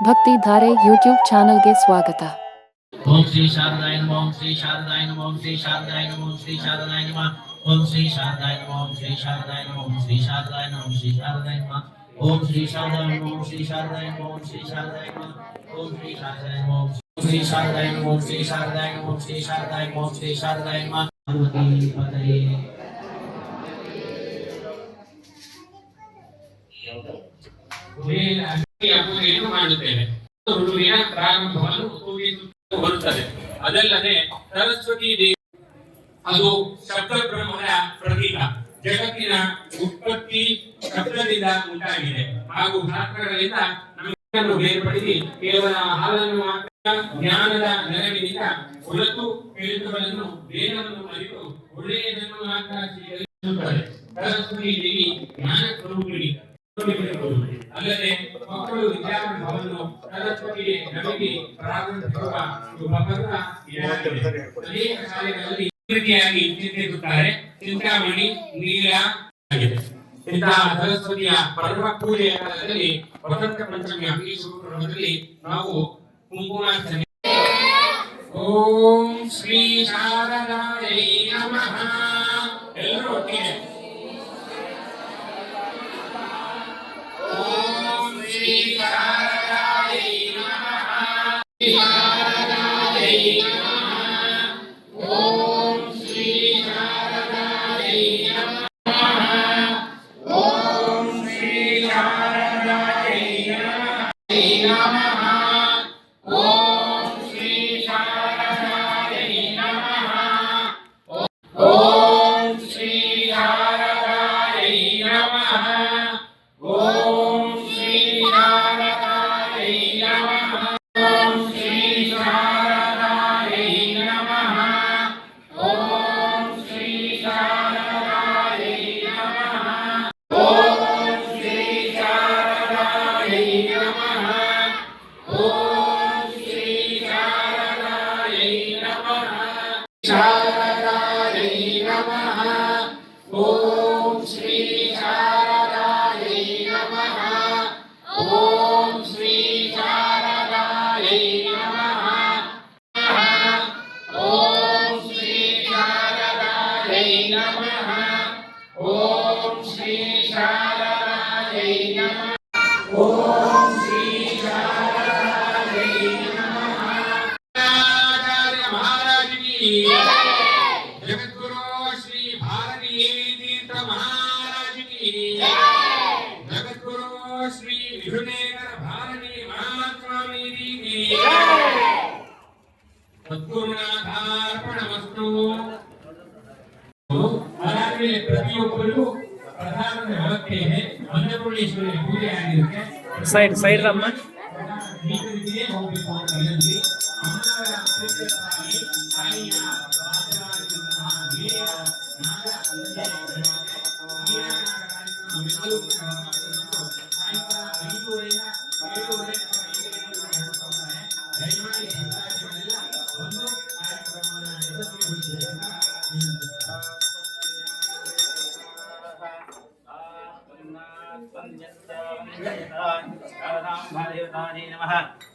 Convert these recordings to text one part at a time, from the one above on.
ಭಕ್ತಿ ಧಾರೆ ಯೂಟ್ಯೂಬ್ ಚಾನಲ್ಗೆ ಸ್ವಾಗತ. ಓಂ ಶ್ರೀ ಶಾರದಾಯ ನಮಃ. ಓಂ ಶ್ರೀ ಶಾರದಾಯ ನಮಃ. ಓಂ ಶ್ರೀ ಶಾರದಾಯ ನಮಃ. ಓಂ ಶ್ರೀ ಶಾರದಾಯ ನಮಃ. ಓಂ ಶ್ರೀ ಶಾರದಾಯ ನಮಃ. ಓಂ ಶ್ರೀ ಶಾರದಾಯ ನಮಃ. ಓಂ ಶ್ರೀ ಶಾರದಾಯ ನಮಃ. ಓಂ ಶ್ರೀ ಶಾರದಾಯ ನಮಃ. ಓಂ ಶ್ರೀ ಶಾರದಾಯ ನಮಃ. ಓಂ ಶ್ರೀ ಶಾರದಾಯ ನಮಃ. ಓಂ ಶ್ರೀ ಶಾರದಾಯ ನಮಃ. ಓಂ ಶ್ರೀ ಶಾರದಾಯ ನಮಃ. ಓಂ ಶ್ರೀ ಶಾರದಾಯ ನಮಃ. ಓಂ ಶ್ರೀ ಶಾರದಾಯ ನಮಃ. ಓಂ ಶ್ರೀ ಶಾರದಾಯ ನಮಃ. ಓಂ ಶ್ರೀ ಶಾರದಾಯ ನಮಃ. ಪಾರ್ವತಿ ಪತಯೇ ಪೂಜೆಯನ್ನು ಮಾಡುತ್ತೇವೆ. ಋತುವಿನ ಪ್ರಾರಂಭವನ್ನು ಬರುತ್ತದೆ. ಅದಲ್ಲದೆ ಸರಸ್ವತಿ ದೇವಿ ಅದು ಶಬ್ದ ಬ್ರಹ್ಮದ ಪ್ರತೀಕ. ಜಗತ್ತಿನ ಉತ್ಪತ್ತಿ ಶಬ್ದದಿಂದ ಉಂಟಾಗಿದೆ ಹಾಗೂ ಶಾಸ್ತ್ರಗಳಿಂದ ನಮ್ಮನ್ನು ಬೇರ್ಪಡಿಸಿ ಕೇವಲ ಹಾಲನ್ನು ಮಾತ್ರ ಜ್ಞಾನದ ನೆರವಿನಿಂದ ಹೊರತು ಹೇಳಿಕೆಗಳನ್ನು ವೇದವನ್ನು ಅರಿತು ಒಳ್ಳೆಯದನ್ನು ಮಾತ್ರ ಸ್ವೀಕರಿಸುತ್ತಾರೆ. ಸರಸ್ವತಿ ದೇವಿ ಜ್ಞಾನ ಸ್ವರೂಪಿಣಿ. ಅಲ್ಲದೆ ಮಕ್ಕಳು ವಿದ್ಯಾಭವನವನ್ನು ಸರಸ್ವತಿಗೆ ನಮಗೆ ಪ್ರಾರಂಭಿಸುವ ಶುಭಕರ್ಮ ಇದಾಗಿದೆ. ಅನೇಕ ಶಾಲೆಗಳಲ್ಲಿ ರೀತಿಯಾಗಿ ಚಿಂತಿಸುತ್ತಾರೆ. ಚಿಂತಾಮಣಿ ನೀಲ ಆಗಿದೆ. ಇಂತಹ ಸರಸ್ವತಿಯ ಪರಮ ಪೂಜೆಯ ಕಾಲದಲ್ಲಿ ವಸಂತ ಪಂಚಮಿಯ ಈ ಶುಭದಲ್ಲಿ ನಾವು ಕುಂಕುಮಾರ್ಚನೆ. ಓಂ ಶ್ರೀ ಶಾರದಾಯ ನಮಃ. ಎಲ್ಲರೂ ಒಟ್ಟಿಗೆ ಓಂ ಶ್ರೀ ಶಾರದಾಯ ನಮಃ. ಶಾರದಾಯ ನಮಃ. ಓಂ ಶ್ರೀ ಶಾರದಾಯ ನಮಃ. ಓಂ ಶ್ರೀ ಶಾರದಾಯ ನಮಃ. ಓಂ ಶ್ರೀ ಶಾರದಾಯ ನಮಃ. ಓಂ ಶ್ರೀ ಶಾರದಾಯ ನಮಃ. ಓಂ ಶ್ರೀ ಶಾರದಾಯ ನಮಃ. ಓಂ ಶ್ರೀ ಶಾರದಾಯ ನಮಃ. ಓಂ ಶ್ರೀ ಶಾರದಾಯ ನಮಃ. ಓಂ ಶ್ರೀ ಶಾರದಾಯ ನಮಃ. ಓಂ ಶ್ರೀ ಶಾರದಾಯ ನಮಃ. ಶಾರದಾಯ ನಮಃ. ಓಂ ಶ್ರೀ ಶಾರದಾಯ ನಮಃ. ಓಂ ಶ್ರೀ ಶಾರದಾಯ ನಮಃ. ಓಂ ಶ್ರೀ ಶಾರದಾಯ ನಮಃ. ಓಂ ಶ್ರೀ ಶಾರದಾಯ ನಮಃ. ಓಂ ಶ್ರೀ ಶಾರದಾಯ ನಮಃ. ಆಚಾರ್ಯ ಮಹಾರಾಜ ಕಿ ಜಗದ್ಗುರು ಶ್ರೀ ಭಾರತೀಯ ತೀರ್ಥ ಮಹಾರಾಜ ಕಿ ಜಗದ್ಗುರು ಶ್ರೀ ವಿಧುನೇಕರ ಭಾರತೀ ಮಹಾಸ್ವಾಮಿ ಕಿ ಸದ್ಗುರುನಾಥಾರ್ಪಣಮಸ್ತು. ಹಾಗಾಗಿ ಪ್ರತಿಯೊಬ್ಬರಿಗೂ ಪ್ರಧಾನ ವ್ಯವಸ್ಥೆ ಇದೆ. ಅನ್ನಪೂರ್ಣೇಶ್ವರಿ ಪೂಜೆ ಆಗಿರುತ್ತೆ. ಸೈಡ್ ರಮ್ಮ ಈ ರೀತಿಯೇ ಹೋಗಬೇಕು ಅಂತ ಹೇಳಿದ್ವಿ. ಅಮ್ಮನವರ ಪ್ರೀತಿಯಕ್ಕಾಗಿ ತಾಯಿಯ ಆಶೀರ್ವಾದದಿಂದ ಹಿರಿಯ ನಾಗ ಅಲ್ಲದೆ ಹಿರಿಯ ನಾಗ ಕಾರ್ಯಕ್ರಮವೆಲ್ಲವೂ ಕೂಡ ಮಾಡಿಕೊಂಡು ಸಾಯಂಕಾಲ 5:30 7:30 ಹೇಳ್ತಾರೆ. ದಯಮಾಡಿ ಭಕ್ತಾದಿಗಳೆಲ್ಲ ಒಂದು ಕಾರ್ಯಕ್ರಮವನ್ನು ಯಶಸ್ವಿಗೊಳಿಸಬೇಕಂತ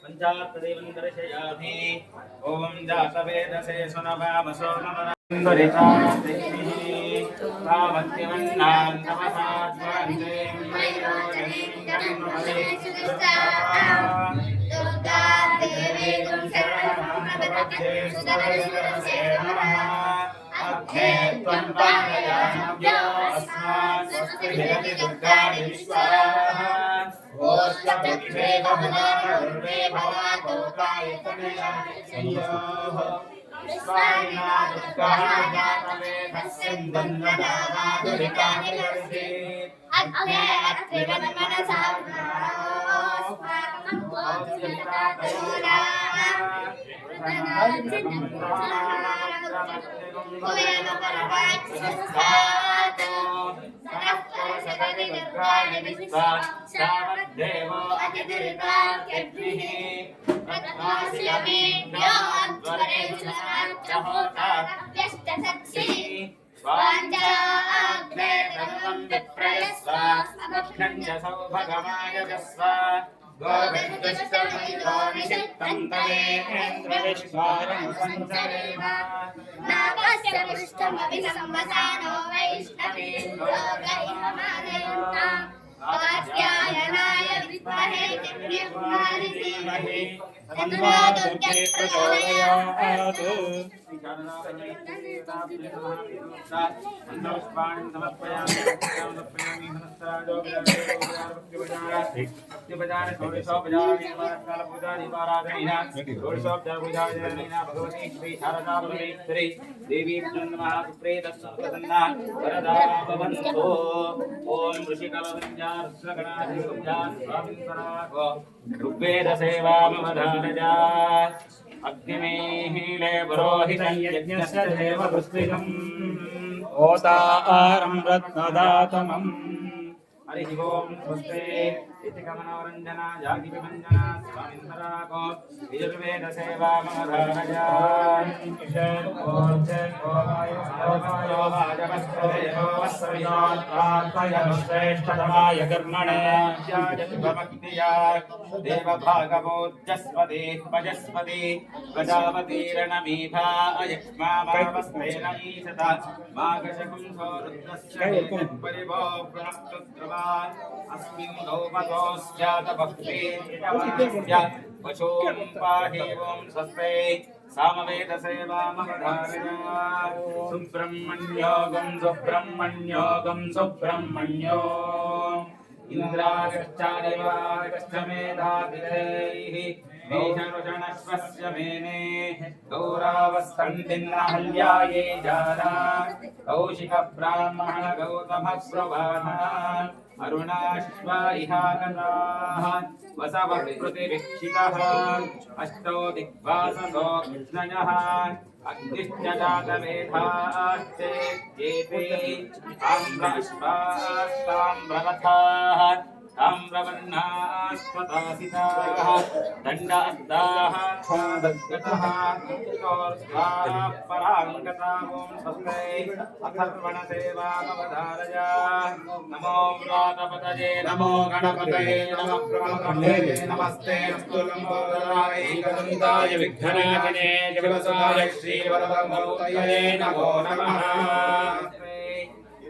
पंचात्तदेवं दर्शयामि. ओम जातवेदसे सुनभामसो नमरन्दरितास्तिः कामत्यमन्नान् तमसाद्वन्दे दुर्गा देवी तुम सर्वमङ्गलप्रदे सुदर्शनसे नमः. अग्ने त्वं पारयाम्यो अस्मान् स्वस्तिभिरति दुर्गाणि विश्वाः. ओष्ठपृष्ठे बहुधारुर्वे भवातो कायतनयाः. विश्वानिना दुर्गाः जातवेदस्यन्दन्वनामाधुरिकानि वर्षे. अग्ने अत्रिवन्मनसा देवो अतिदुरिताख्यद्भिः रत्नाश्रमेभ्यो अध्वरेषु होता स्वाञ्जाग्ने सर्वं विप्रयस्व समभ्यञ्च सौभगमायजस्व गोविन्दश्च तवेन्द्रविश्वारमुसंसरेम नागस्य पृष्ठमपि संवसानो वैष्णवी लोकैहमादयन्ताम् कात्यायनाय विद्महे दिव्यकुमारि धीमहि तन्नो दुर्गे प्रचोदयात्। ऋग्वेद सेवामवधारजा अग्निमीहीले पुरोहितं यज्ञस्य देववृत्तिकम् ओतारं रत्नदातमम् हरिः ओं स्वस्ते इति कमनोरञ्जना जागिविभञ्जना स्वामिन्धराको यजुर्वेद सेवामवधारजा श्रेष्ठतमाय कर्मणे देवभागवोजस्पति पजस्पति प्रजापतिरणमीभा अयक्ष्मावस्तेन ईशत माघशकुंसो रुद्रस्य परिभो प्रणक्तुद्रवान् अस्मिन् गौपतोऽस्यातभक्तिर्यवास्य पशूं पाहि ओं स्वस्ते सामवेदसेवामवधारया सुब्रह्मण्योगं सुब्रह्मण्योगं सुब्रह्मण्यो इन्द्रागश्चादिवागश्च मेधातिथैः मेषरुषणश्वस्य मेने गौरावस्थन्तिन्नहल्याये जाला कौशिकब्राह्मण गौतमप्रवाहा अरुणाश्वा इहागताः वसवः प्रतिवीक्षितः अष्टो दिग्वाससो कृष्णयः अग्निश्च जातवेधाश्चेत्येते ताम्राश्वास्ताम्ररथाः ताम्रवर्णास्वतासिताः दण्डास्ताः स्वादगतः तोर्ध्वाः पराङ्गता ॐ स्वस्ते अथर्वणसेवामवधारया नमो व्रातपतये नमो गणपतये नमः प्रमथये नमस्ते अस्तु लम्बोदराय एकदन्ताय विघ्ननाशने शिवसाय श्रीवरदमूर्तये नमो नमः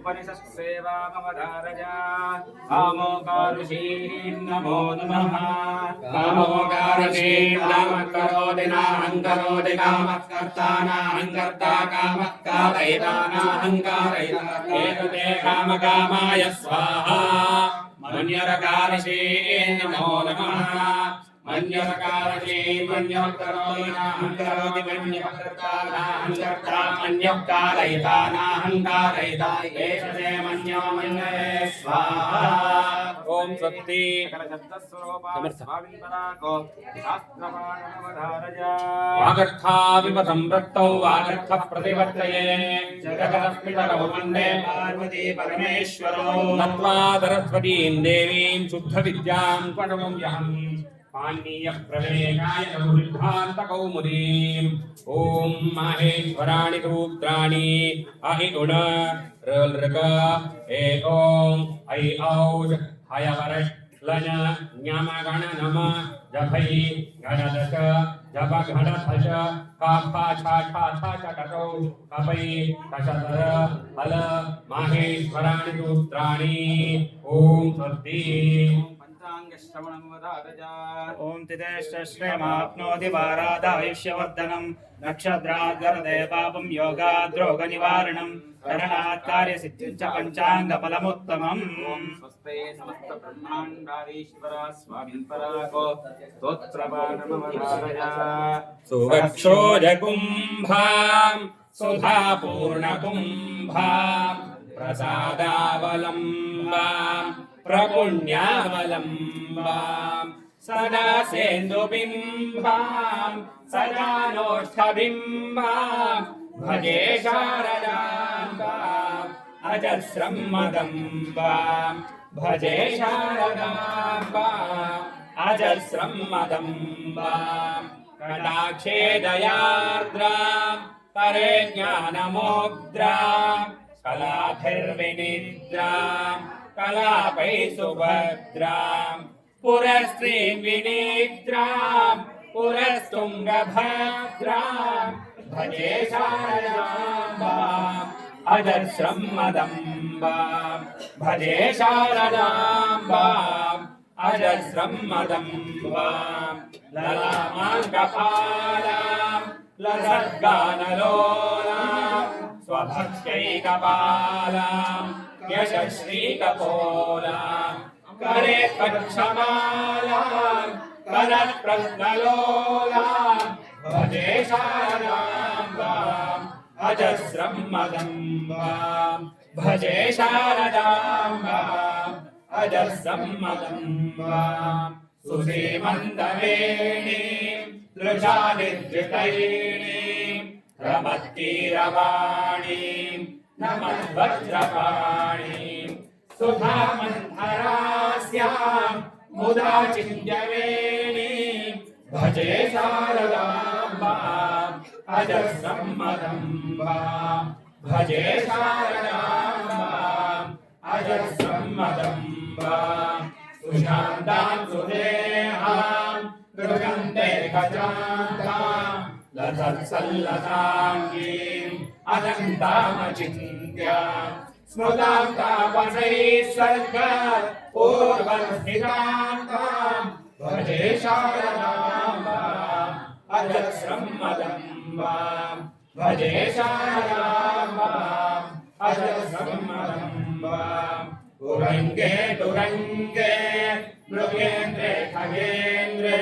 उपनिषत्सेवामवधारया कामोकारुषीं नमो नमः कामोकारुषीं नामः करोति नाहं करोति कामः कर्ता नाहं कर्ता कामः कारयिता नाहं कारयिता एतते कामकामाय स्वाहा मन्यरकारुषीं नमो नमः मन्यरकारुषीं मन्यः करोति नाहं करोति मन्यः कर्ता नाहं कर्ता मन्यः कारयिता नाहं कारयिता एतते मन्यो मन्यते स्वाहा ओम स्वस्ति वागर्थाविव संवृत्तौ वागर्थः प्रतिवर्तये जगदस्मितरौ वन्दे पार्वती परमेश्वरौ नत्वा सरस्वतीं देवीं शुद्धविद्यां प्रणम्यहम् पाणिनीयप्रवेशाय सिद्धान्तकौमुदीम् ॐ माहेश्वराणि सूत्राणि अहि गुण ऋग ॐ ऐ औ हयवरश् लन ञमगण नम जभै गणदश जप घणधश काफा छा छा छा चटकौ कपै कशतर हल माहेश्वराणि सूत्राणि ॐ स्वस्ति ओम तिदेश्च श्रेमाप्नोति वारादायुष्यवर्धनं नक्षत्राद्गरदे पापं योगाद्रोगनिवारणं करणात् कार्यसिद्धिं च पञ्चाङ्गफलमुत्तमम् स्वस्ते समस्त ब्रह्माण्डाधीश्वर स्वामिन् पराको स्तोत्रपाठमवधारया सुवक्षोजकुम्भां सुधापूर्णकुम्भां प्रसादावलम्बां प्रपुण्यावलम्बां सदा सेन्दुबिम्बां सदा नोष्ठबिम्बां भजे शारदाम्बाम् अजस्रं मदम्बां भजे शारदाम्बाम् अजस्रं मदम्बां कटाक्षे दयार्द्रां करे ज्ञानमुद्रां कलाभिर्विनिद्रां कलापै सुभद्रां पुरस्त्रीं विनिद्रां पुरस्तुङ्गभद्रां भजे शारदाम्बाम् अजस्रं मदम्बां भजे शारदाम्बाम् अजस्रं मदम्बां ललामाङ्गपालां लसद्गानलोलां स्वभक्त्यैकपालां यशश्रीकपोलां करे पक्षमालां करप्रज्ञलोलां भजे शारदाम्बाम् अजस्रं मदम्बां भजे शारदाम्बाम् अजस्रं मदम्बां सुसीमन्तवेणीं दृशानिधृतैणीं रमत्तीरवाणीं नमद्वज्रपाणीं सुधामन्थरास्यां मुदा चिन्त्यवेणीं भजे शारदाम्बाम् अजस्रं मदम्बां भजे शारदाम्बाम् अजस्रं मदम्बां सुशान्तां सुदेहां गृहन्ते गजान्तां लसत्सल्लसाङ्गीं अनन्तामचिन्त्यां स्मृतां तापसैः सर्ग पूर्वस्थितां भजे शारदाम्बाम् अजस्रं मदम्बां भजे शारदाम्बाम् अजस्रं मदम्बां तुरङ्गे तुरङ्गे मृगेन्द्रे खगेन्द्रे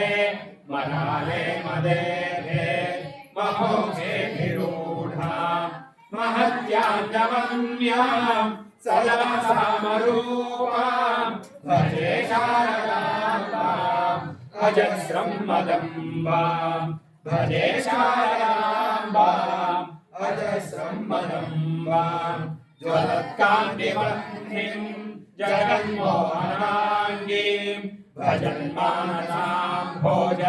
मनाले मदेहे महोक्षेभिरूढां महत्याञ्जमन्यां सदा सामरूपां भजे शारदाम्बाम् अजस्रं मदम्बां भजे शारदाम्बाम् अजस्रं मदम्बां ज्वलत्कान्तिवह्निं जगन्मोहनाङ्गीं भजन्मानसां भोज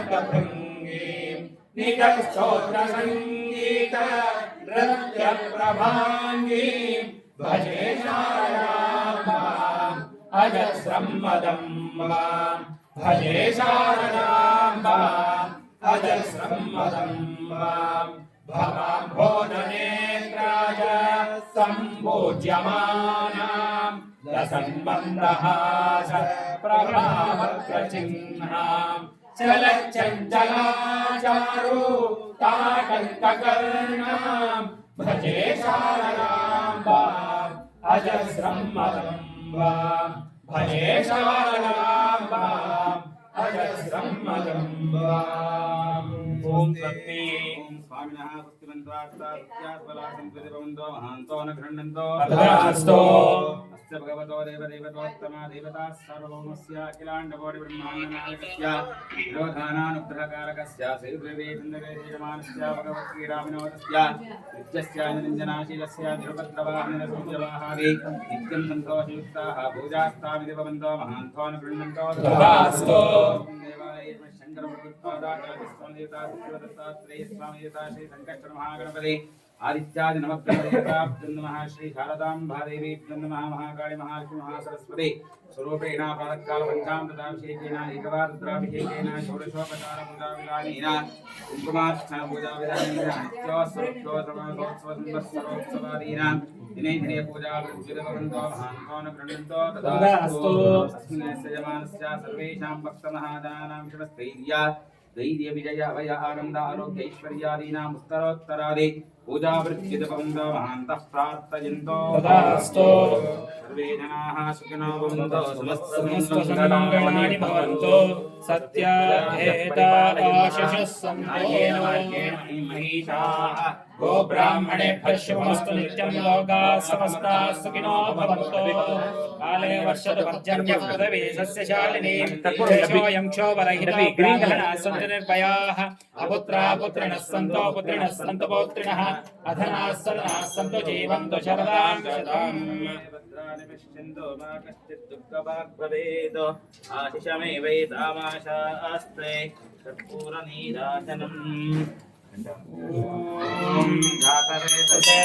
सुभ्रान्तभृङ्गीं निजस्तोत्रसङ्गीत नृत्यप्रभाङ्गीं भजे शारदाम्बाम् अजस्रं मदम्बां भजे शारदाम्बाम् अजस्रं मदम्बां भवां भोजनेत्राय सम्पूज्यमानां लसन्मन्दहास प्रभावक्रचिह्नां चलच्चञ्चलाचारु ताटङ्ककर्णां भजे शारदाम्बाम् अजस्रं मदम्बां भजे शारदाम्बाम् अजस्रं मदम्बाम् ॐ शक्ति स्वामिनः पुष्टिमन्त्रार्थास्यास्वलासं प्रतिभवन्तो महान्तो न गृह्णन्तो तथास्तु अस्य भगवतो देवदेवतोत्तमा देवता सार्वभौमस्य अखिलाण्डकोटिब्रह्माण्डनायकस्य निरोधानानुग्रहकारकस्य श्रीदेवीचन्द्रवेदीयमानस्य भगवत्श्रीरामविनोदस्य नित्यस्य निरञ्जनाशीलस्य निरुपद्रवाहनसूर्यवाहादि नित्यं सन्तोषयुक्ताः पूजास्तामिति भवन्तो महान्तो न गृह्णन्तो तथास्तु देवालये शङ्करभगवत्पादाचार्यस्वामिदेवता सत्यवदत्तात्रेयस्वामिदेवता श्री संकष्टर महागणपति आदित्यादि नवग्रहदेवता नमः श्री शारदाम्बादेवी नमः महाकाली महालक्ष्मी महासरस्वती स्वरूपेण प्रातःकाल पञ्चामृताभिषेकेन एकवारुद्राभिषेकेन षोडशोपचार पूजाविधानेन कुङ्कुमार्चन पूजाविधानेन नित्योत्सवोत्सवादीन दिने दिने पूजा विद्युदभवन्तो महान्तो न गृह्णन्तो तथास्तु अस्मिन् यजमानस्य सर्वेषां भक्तमहादानां शिवस्थैर्य धैर्य विजय अभय आनन्द आरोग्य ऐश्वर्यादीनाम् उत्तरोत्तरादि पूजा विद्युदभवन्तो महान्तः प्रार्थयन्तो तथास्तु सर्वे जनाः सुखिनो भवन्तु समस्तमङ्गलानि भवन्तु सत्याहेता आशिषः सन्तो महिषाः गो ब्राह्मणेभ्यः शुभमस्तु नित्यं लोकाः समस्ताः सुखिनो भवन्तु काले वर्षतु पर्जन्यः पृथिवी सस्यशालिनी देशोऽयं क्षोभरहितः सन्तु निर्भयाः अपुत्राः पुत्रिणः सन्तो पुत्रिणः सन्तु पौत्रिणः अधनाः सदनाः सन्तु जीवन्तु शरदां शतम् पश्यन्तो मा कश्चित् दुःखभाग् भवेत् आशिषमेवैतामाशास्ते कर्पूरनीराजनम् ॐ जातवेदसे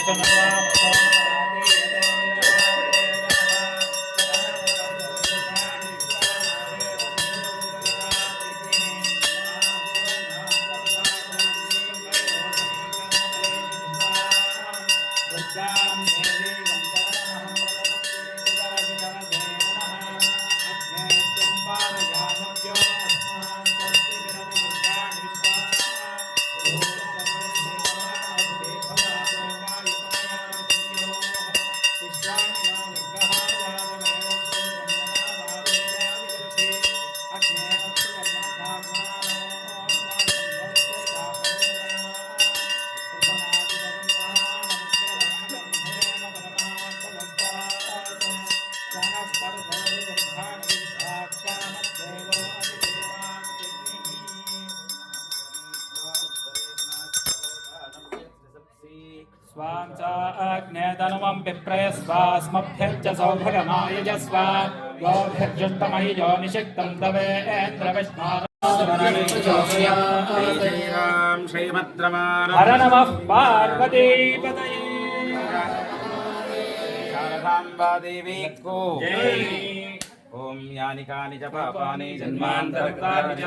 अग्नेदनुमं विप्रयस्वास्मभ्यश्च सौभगमायुजस्व योभिर्जुष्टमयुजो निषिक्तं श्रीराम श्रीमद्रमाण हर नमः पार्वतीपतये शारदाम्बा देवी को जय ओम यानि कानि च पापानि जन्मान्तरकृतानि च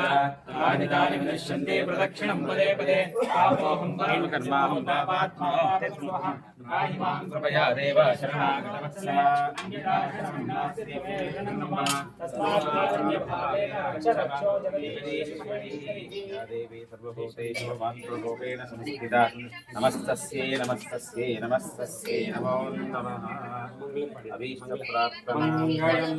तानि तानि विनश्यन्ति प्रदक्षिणं पदे पदे पापोऽहं परं कर्माहं पापात्मा स्वाहा काहि मां कृपया देव शरणागतवत्सल अन्यथा शरणं नास्ति मे शरणं मम तस्मात् कारुण्यभावेन रक्ष रक्षो जगदीश्वरी या देवी सर्वभूतेषु मातृरूपेण संस्थिता नमस्तस्यै नमस्तस्यै नमस्तस्यै नमो नमः अभीष्टप्राप्तमङ्गलं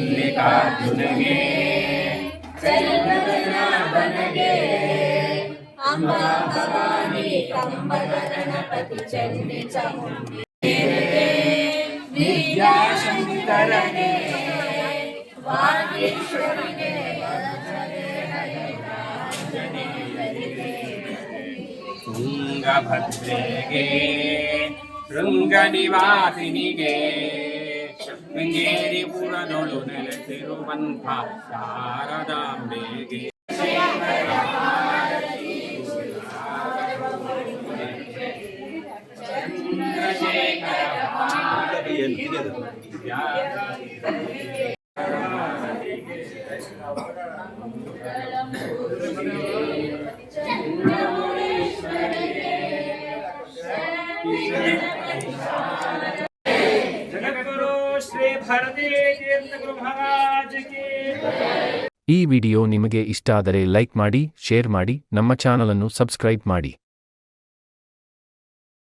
ಮಲ್ಲಿಕಾರ್ಜುನಗೆ ಚಂದ್ರನಾಭನಗೆ ಅಂಬಾ ಭವಾನಿ ಕಂಬದ ಗಣಪತಿ ಚಂಡಿ ಚಾಮುಂಡಿ ವಿದ್ಯಾಶಂಕರಗೆ ವಾಗೀಶ್ವರಿಗೆ ತುಂಗಭದ್ರೆಗೆ ಶೃಂಗನಿವಾಸಿನಿಗೆ ಶೃಂಗೇರಿಪುರದೊಳು ನೆಲೆಸಿರುವಂಥ ಶಾರದಾಂಬೆಗೆ जगद्गुरु श्री भारती तीर्थगुरु महाराज की ಈ ವಿಡಿಯೋ ನಿಮಗೆ ಇಷ್ಟ ಆದರೆ ಲೈಕ್ ಮಾಡಿ, ಶೇರ್ ಮಾಡಿ, ನಮ್ಮ ಚಾನಲ್ ಅನ್ನು ಸಬ್ಸ್ಕ್ರೈಬ್ ಮಾಡಿ.